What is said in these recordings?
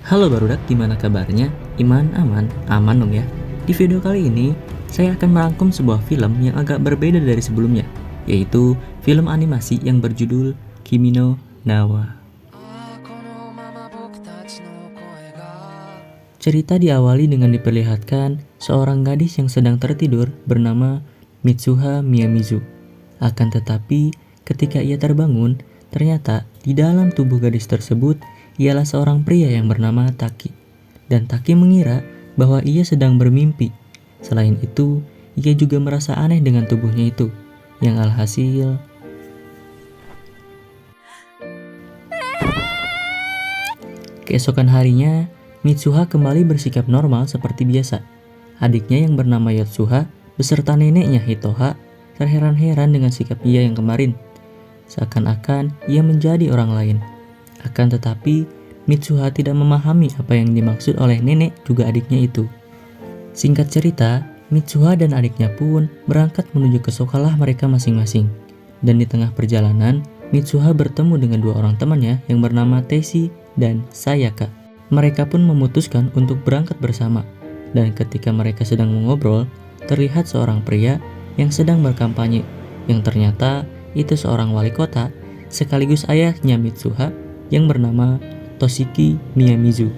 Halo barudak, gimana kabarnya? Iman aman? Aman dong ya. Di video kali ini, saya akan merangkum sebuah film yang agak berbeda dari sebelumnya, yaitu film animasi yang berjudul Kimi no Na wa. Cerita diawali dengan diperlihatkan seorang gadis yang sedang tertidur bernama Mitsuha Miyamizu. Akan tetapi, ketika ia terbangun, ternyata di dalam tubuh gadis tersebut ialah seorang pria yang bernama Taki. Dan Taki mengira bahwa ia sedang bermimpi. Selain itu, ia juga merasa aneh dengan tubuhnya itu. Yang alhasil, keesokan harinya, Mitsuha kembali bersikap normal seperti biasa. Adiknya yang bernama Yotsuha beserta neneknya Hitoha terheran-heran dengan sikap ia yang kemarin. Seakan-akan ia menjadi orang lain. Akan tetapi, Mitsuha tidak memahami apa yang dimaksud oleh nenek juga adiknya itu. Singkat cerita, Mitsuha dan adiknya pun berangkat menuju ke sekolah mereka masing-masing. Dan di tengah perjalanan, Mitsuha bertemu dengan dua orang temannya yang bernama Teshi dan Sayaka. Mereka pun memutuskan untuk berangkat bersama. Dan ketika mereka sedang mengobrol, terlihat seorang pria yang sedang berkampanye, yang ternyata itu seorang wali kota sekaligus ayahnya Mitsuha yang bernama Toshiki Miyamizu.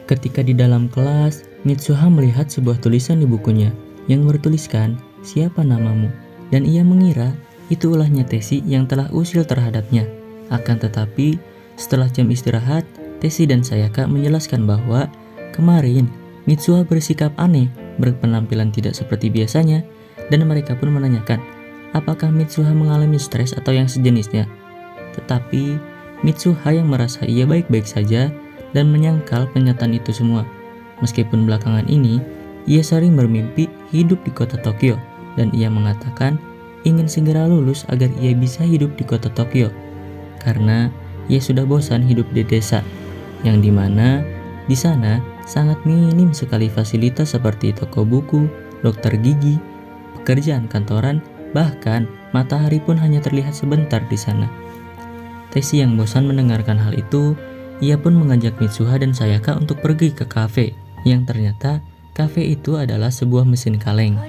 Ketika di dalam kelas, Mitsuha melihat sebuah tulisan di bukunya yang bertuliskan "Siapa namamu?" dan ia mengira itu ulahnya Teshi yang telah usil terhadapnya. Akan tetapi, setelah jam istirahat, Teshi dan Sayaka menjelaskan bahwa kemarin Mitsuha bersikap aneh, berpenampilan tidak seperti biasanya, dan mereka pun menanyakan apakah Mitsuha mengalami stres atau yang sejenisnya. Tetapi Mitsuha yang merasa ia baik-baik saja dan menyangkal kenyataan itu semua. Meskipun belakangan ini ia sering bermimpi hidup di kota Tokyo dan ia mengatakan ingin segera lulus agar ia bisa hidup di kota Tokyo karena ia sudah bosan hidup di desa yang dimana di sana sangat minim sekali fasilitas seperti toko buku, dokter gigi, pekerjaan kantoran, bahkan matahari pun hanya terlihat sebentar di sana. Teshi yang bosan mendengarkan hal itu, ia pun mengajak Mitsuha dan Sayaka untuk pergi ke kafe, yang ternyata kafe itu adalah sebuah mesin kaleng.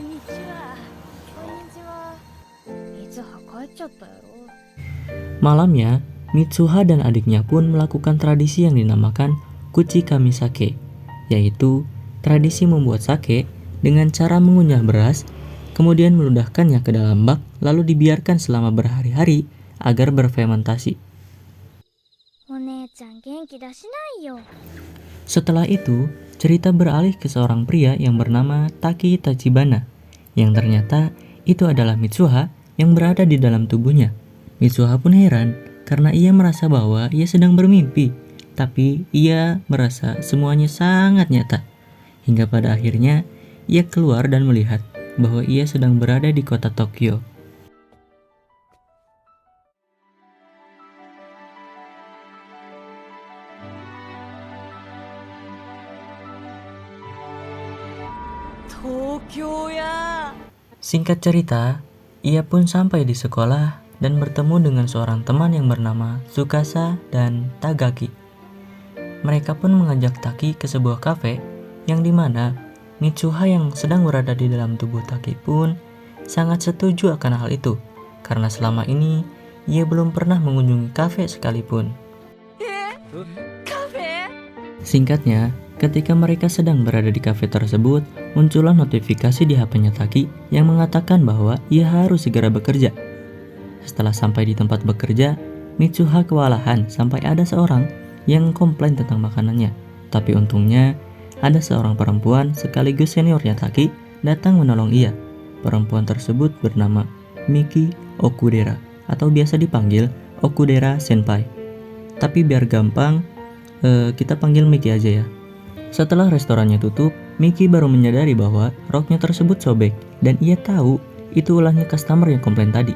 Malamnya, Mitsuha dan adiknya pun melakukan tradisi yang dinamakan Kuchi Kami Sake, yaitu tradisi membuat sake dengan cara mengunyah beras, kemudian meludahkannya ke dalam bak, lalu dibiarkan selama berhari-hari agar berfermentasi. Setelah itu, cerita beralih ke seorang pria yang bernama Taki Tachibana, yang ternyata itu adalah Mitsuha yang berada di dalam tubuhnya. Mitsuha pun heran karena ia merasa bahwa ia sedang bermimpi, tapi ia merasa semuanya sangat nyata. Hingga pada akhirnya, ia keluar dan melihat bahwa ia sedang berada di kota Tokyo. Singkat cerita, ia pun sampai di sekolah dan bertemu dengan seorang teman yang bernama Tsukasa dan Tagaki. Mereka pun mengajak Taki ke sebuah kafe yang dimana Mitsuha yang sedang berada di dalam tubuh Taki pun sangat setuju akan hal itu karena selama ini ia belum pernah mengunjungi kafe sekalipun. Singkatnya, ketika mereka sedang berada di kafe tersebut, muncullah notifikasi di HP-nya Taki yang mengatakan bahwa ia harus segera bekerja. Setelah sampai di tempat bekerja, Mitsuha kewalahan sampai ada seorang yang komplain tentang makanannya. Tapi untungnya, ada seorang perempuan sekaligus seniornya Taki datang menolong ia. Perempuan tersebut bernama Miki Okudera atau biasa dipanggil Okudera Senpai. Tapi biar gampang, kita panggil Miki aja ya. Setelah restorannya tutup, Miki baru menyadari bahwa roknya tersebut sobek dan ia tahu itu ulahnya customer yang komplain tadi.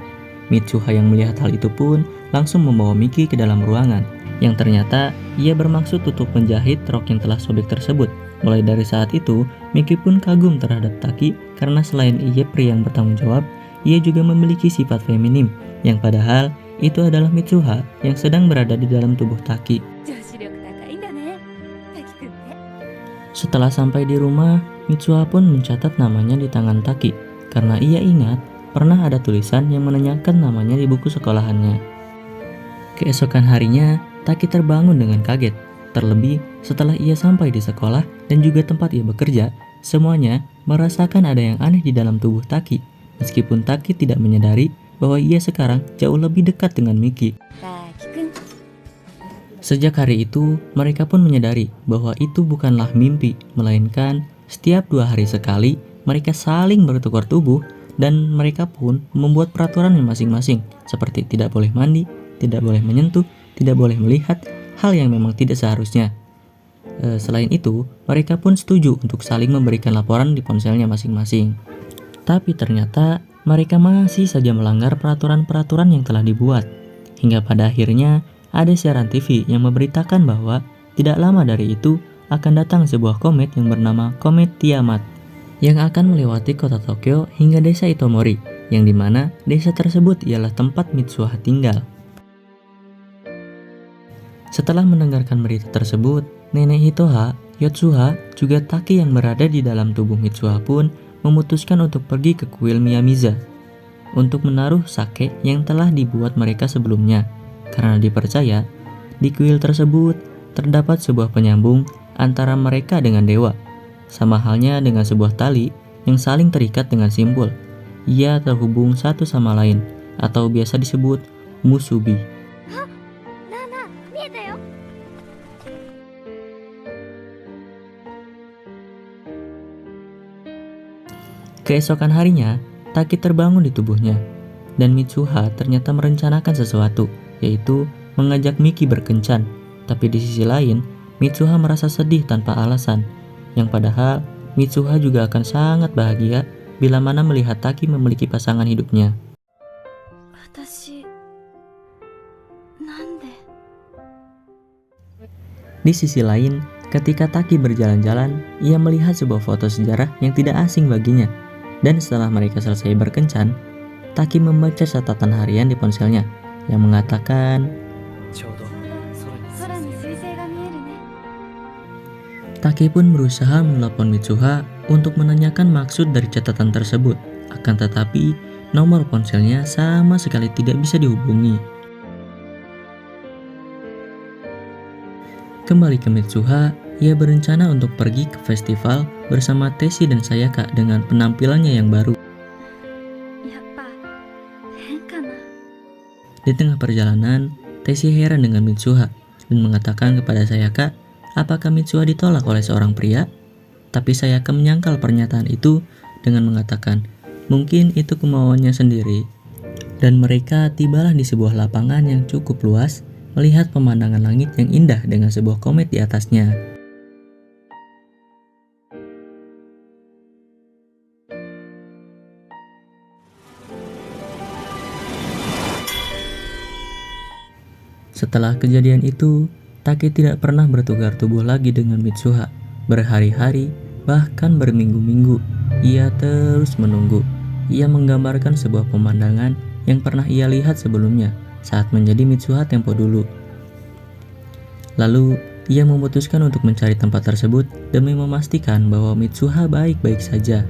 Mitsuha yang melihat hal itu pun langsung membawa Miki ke dalam ruangan, yang ternyata ia bermaksud untuk menjahit rok yang telah sobek tersebut. Mulai dari saat itu, Miki pun kagum terhadap Taki karena selain ia pria yang bertanggung jawab, ia juga memiliki sifat feminim, yang padahal itu adalah Mitsuha yang sedang berada di dalam tubuh Taki. 女子力高いんだね、滝くんって。 Setelah sampai di rumah, Mitsuha pun mencatat namanya di tangan Taki karena ia ingat pernah ada tulisan yang menanyakan namanya di buku sekolahannya. Keesokan harinya, Taki terbangun dengan kaget. Terlebih setelah ia sampai di sekolah dan juga tempat ia bekerja, semuanya merasakan ada yang aneh di dalam tubuh Taki. Meskipun Taki tidak menyadari bahwa ia sekarang jauh lebih dekat dengan Miki. 滝くん、 Sejak hari itu, mereka pun menyadari bahwa itu bukanlah mimpi, melainkan setiap 2 hari sekali mereka saling bertukar tubuh dan mereka pun membuat peraturan masing-masing seperti tidak boleh mandi, tidak boleh menyentuh, tidak boleh melihat hal yang memang tidak seharusnya. Selain itu, mereka pun setuju untuk saling memberikan laporan di ponselnya masing-masing. Tapi ternyata mereka masih saja melanggar peraturan-peraturan yang telah dibuat. Hingga pada akhirnya ada siaran TV yang memberitakan bahwa tidak lama dari itu akan datang sebuah komet yang bernama Komet Tiamat yang akan melewati kota Tokyo hingga desa Itomori, yang dimana desa tersebut ialah tempat Mitsuha tinggal. Setelah mendengarkan berita tersebut, nenek Hitoha, Yotsuha, juga Taki yang berada di dalam tubuh Mitsuha pun memutuskan untuk pergi ke kuil Miyamiza untuk menaruh sake yang telah dibuat mereka sebelumnya, karena dipercaya di kuil tersebut terdapat sebuah penyambung antara mereka dengan dewa, sama halnya dengan sebuah tali yang saling terikat dengan simbol. Ia terhubung satu sama lain, atau biasa disebut musubi. なあなあ、見えたよ。 Keesokan harinya, Taki terbangun di tubuhnya, dan Mitsuha ternyata merencanakan sesuatu, yaitu mengajak Miki berkencan. Tapi di sisi lain, Mitsuha merasa sedih tanpa alasan, yang padahal Mitsuha juga akan sangat bahagia bila mana melihat Taki memiliki pasangan hidupnya. 私、なんで。 Di sisi lain, ketika Taki berjalan-jalan, ia melihat sebuah foto sejarah yang tidak asing baginya. Dan setelah mereka selesai berkencan, Taki membaca catatan harian di ponselnya yang mengatakan, 空に彗星が見えるね。 Taki pun berusaha menelpon Mitsuha untuk menanyakan maksud dari catatan tersebut. Akan tetapi, nomor ponselnya sama sekali tidak bisa dihubungi. Kembali ke Mitsuha, ia berencana untuk pergi ke festival bersama Teshi dan Sayaka dengan penampilannya yang baru. やっぱ変かな。 Di tengah perjalanan, Teshi heran dengan Mitsuha dan mengatakan kepada Sayaka, apakah Mitsuha ditolak oleh seorang pria? Tapi Sayaka menyangkal pernyataan itu dengan mengatakan, mungkin itu kemauannya sendiri. Dan mereka tibalah di sebuah lapangan yang cukup luas, melihat pemandangan langit yang indah dengan sebuah komet di atasnya. Setelah kejadian itu, Taki tidak pernah bertukar tubuh lagi dengan Mitsuha. Berhari-hari, bahkan berminggu-minggu, ia terus menunggu. Ia menggambarkan sebuah pemandangan yang pernah ia lihat sebelumnya saat menjadi Mitsuha tempo dulu. Lalu, ia memutuskan untuk mencari tempat tersebut demi memastikan bahwa Mitsuha baik-baik saja.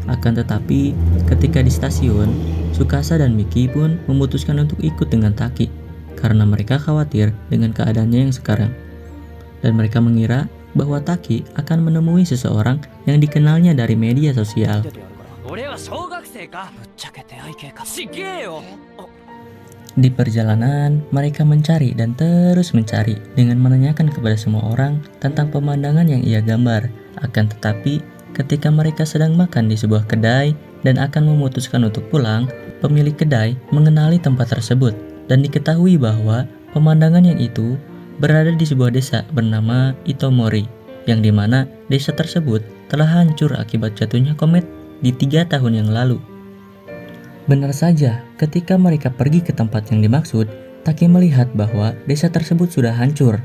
Akan tetapi, ketika di stasiun, Tsukasa dan Miki pun memutuskan untuk ikut dengan Taki karena mereka khawatir dengan keadaannya yang sekarang. Dan mereka mengira bahwa Taki akan menemui seseorang yang dikenalnya dari media sosial. Di perjalanan, mereka mencari dan terus mencari dengan menanyakan kepada semua orang tentang pemandangan yang ia gambar. Akan tetapi, ketika mereka sedang makan di sebuah kedai dan akan memutuskan untuk pulang, pemilik kedai mengenali tempat tersebut dan diketahui bahwa pemandangan yang itu berada di sebuah desa bernama Itomori, yang dimana desa tersebut telah hancur akibat jatuhnya komet di 3 tahun yang lalu. Benar saja, ketika mereka pergi ke tempat yang dimaksud, Taki melihat bahwa desa tersebut sudah hancur.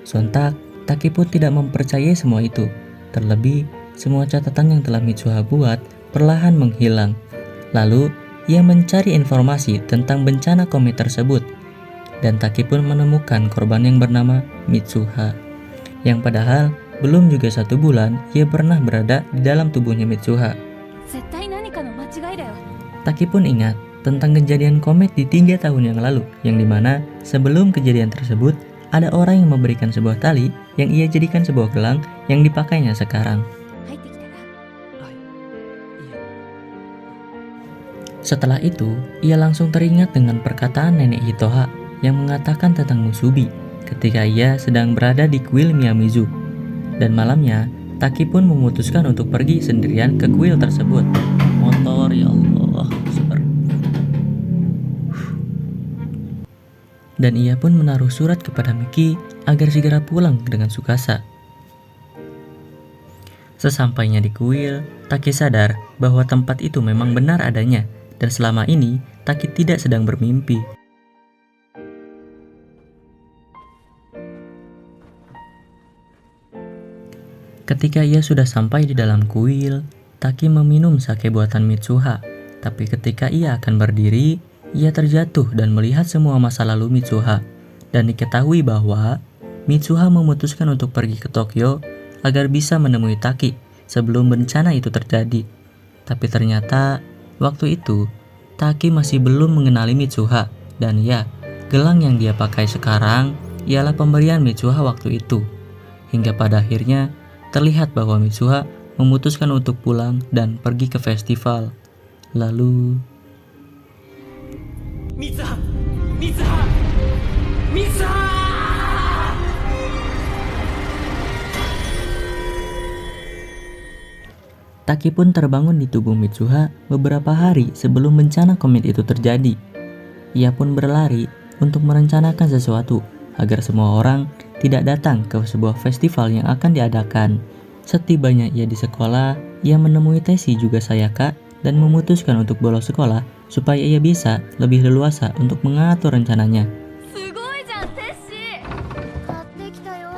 Sontak, Taki pun tidak mempercayai semua itu. Terlebih, semua catatan yang telah Mitsuha buat perlahan menghilang. Lalu, ia mencari informasi tentang bencana komet tersebut. Dan Taki pun menemukan korban yang bernama Mitsuha. Yang padahal belum juga 1 bulan ia pernah berada di dalam tubuhnya Mitsuha. 絶対何かの間違いだよ。 Taki pun ingat tentang kejadian komet di 3 tahun yang lalu, yang dimana sebelum kejadian tersebut ada orang yang memberikan sebuah tali yang ia jadikan sebuah gelang yang dipakainya sekarang. 入ってきたら。 Setelah itu, ia langsung teringat dengan perkataan nenek Hitoha yang mengatakan tentang Musubi ketika ia sedang berada di kuil Miyamizu. Dan malamnya, Taki pun memutuskan untuk pergi sendirian ke kuil tersebut. Motor, ya Allah, super. Dan ia pun menaruh surat kepada Miki agar segera pulang dengan sukasa. Sesampainya di kuil, Taki sadar bahwa tempat itu memang benar adanya, dan selama ini Taki tidak sedang bermimpi. Ketika ia sudah sampai di dalam kuil, Taki meminum sake buatan Mitsuha. Tapi ketika ia akan berdiri, ia terjatuh dan melihat semua masa lalu Mitsuha. Dan diketahui bahwa Mitsuha memutuskan untuk pergi ke Tokyo agar bisa menemui Taki sebelum bencana itu terjadi. Tapi ternyata waktu itu Taki masih belum mengenali Mitsuha. Dan ya, gelang yang dia pakai sekarang ialah pemberian Mitsuha waktu itu. Hingga pada akhirnya terlihat bahwa Mitsuha memutuskan untuk pulang dan pergi ke festival. Lalu Mitsuha! Mitsuha! Mitsuha! Taki pun terbangun di tubuh Mitsuha beberapa hari sebelum bencana komet itu terjadi. Ia pun berlari untuk merencanakan sesuatu agar semua orang tidak datang ke sebuah festival yang akan diadakan. Setibanya ia di sekolah, ia menemui Teshi juga Sayaka dan memutuskan untuk bolos sekolah supaya ia bisa lebih leluasa untuk mengatur rencananya. すごいじゃん、テッシー。買ってきたよ。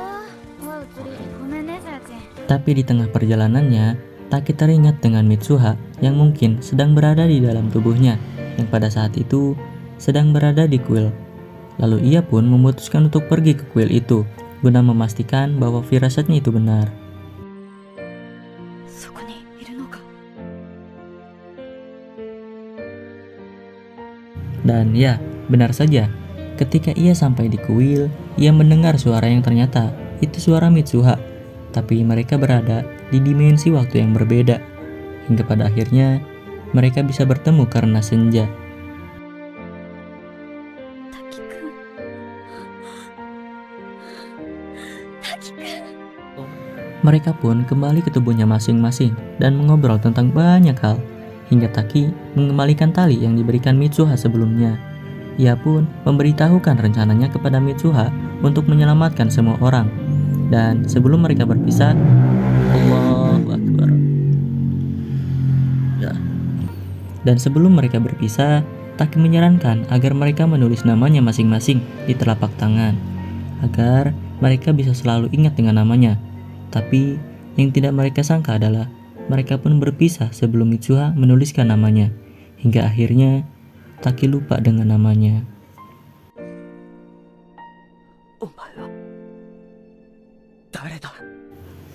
おうつり、ごめんね、さやちん。 Tapi di tengah perjalanannya, Taki teringat dengan Mitsuha yang mungkin sedang berada di dalam tubuhnya, yang pada saat itu sedang berada di kuil. Lalu ia pun memutuskan untuk pergi ke kuil itu, guna memastikan bahwa firasatnya itu benar. そこにいるのか。 Dan ya, benar saja. Ketika ia sampai di kuil, ia mendengar suara yang ternyata itu suara Mitsuha. Tapi mereka berada di dimensi waktu yang berbeda. Hingga pada akhirnya, mereka bisa bertemu karena senja. 滝くん。滝くん。 Mereka pun kembali ke tubuhnya masing-masing dan mengobrol tentang banyak hal. Hingga Taki mengembalikan tali yang diberikan Mitsuha sebelumnya. Ia pun memberitahukan rencananya kepada Mitsuha untuk menyelamatkan semua orang. Dan sebelum mereka berpisah, Allahu Akbar. Ya. Dan sebelum mereka berpisah, Taki menyarankan agar mereka menulis namanya masing-masing di telapak tangan, agar mereka bisa selalu ingat dengan namanya. Tapi yang tidak mereka sangka adalah mereka pun berpisah sebelum Mitsuha menuliskan namanya. Hingga akhirnya Taki lupa dengan namanya. お前は誰だ?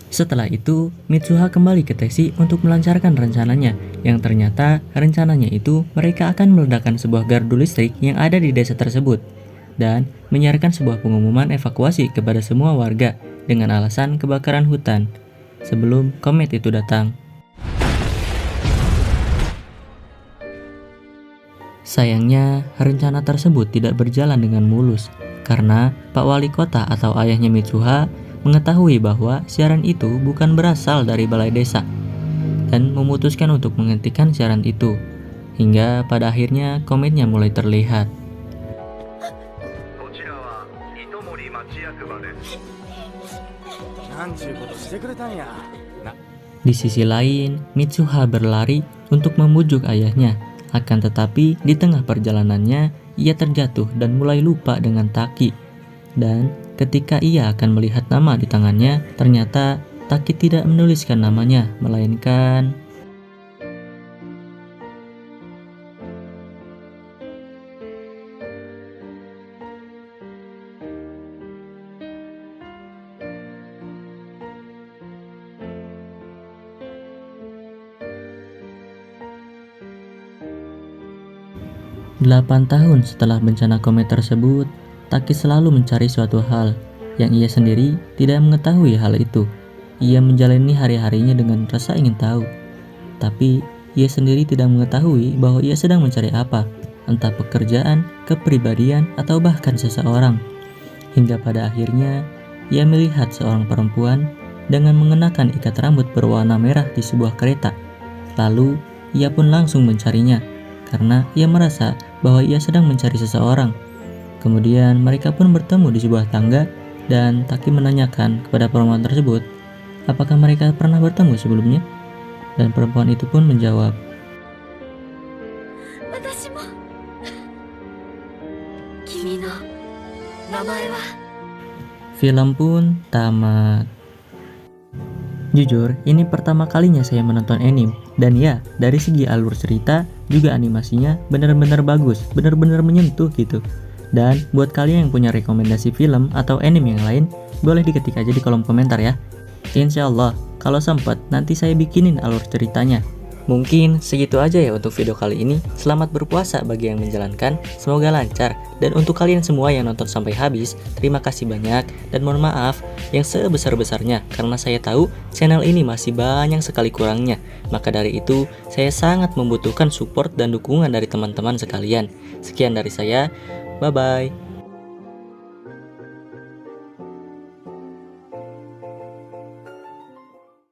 Setelah itu, Mitsuha kembali ke Teshi untuk melancarkan rencananya, yang ternyata rencananya itu mereka akan meledakkan sebuah gardu listrik yang ada di desa tersebut dan menyiarkan sebuah pengumuman evakuasi kepada semua warga dengan alasan kebakaran hutan sebelum komet itu datang. Sayangnya, rencana tersebut tidak berjalan dengan mulus karena Pak Wali Kota atau ayahnya Mitsuha mengetahui bahwa siaran itu bukan berasal dari balai desa dan memutuskan untuk menghentikan siaran itu. Hingga pada akhirnya kometnya mulai terlihat. Di sisi lain, Mitsuha berlari untuk membujuk ayahnya. Akan tetapi di tengah perjalanannya, ia terjatuh dan mulai lupa dengan Taki. Dan ketika ia akan melihat nama di tangannya, ternyata Taki tidak menuliskan namanya, melainkan 8 tahun setelah bencana komet tersebut, Taki selalu mencari suatu hal yang ia sendiri tidak mengetahui hal itu. Ia menjalani hari-harinya dengan rasa ingin tahu, tapi ia sendiri tidak mengetahui bahwa ia sedang mencari apa, entah pekerjaan, kepribadian, atau bahkan seseorang. Hingga pada akhirnya, ia melihat seorang perempuan dengan mengenakan ikat rambut berwarna merah di sebuah kereta. Lalu, ia pun langsung mencarinya, karena ia merasa bahwa ia sedang mencari seseorang. Kemudian mereka pun bertemu di sebuah tangga, dan Taki menanyakan kepada perempuan tersebut, apakah mereka pernah bertemu sebelumnya? Dan perempuan itu pun menjawab, 私も君の名前は film pun tamat. Jujur, ini pertama kalinya saya menonton anime, dan ya, dari segi alur cerita, juga animasinya benar-benar bagus, benar-benar menyentuh gitu. Dan buat kalian yang punya rekomendasi film atau anime yang lain, boleh diketik aja di kolom komentar ya. Insya Allah, kalau sempat nanti saya bikinin alur ceritanya. Mungkin segitu aja ya untuk video kali ini. Selamat berpuasa bagi yang menjalankan, semoga lancar. Dan untuk kalian semua yang nonton sampai habis, terima kasih banyak dan mohon maaf yang sebesar-besarnya karena saya tahu channel ini masih banyak sekali kurangnya. Maka dari itu, saya sangat membutuhkan support dan dukungan dari teman-teman sekalian. Sekian dari saya, bye-bye.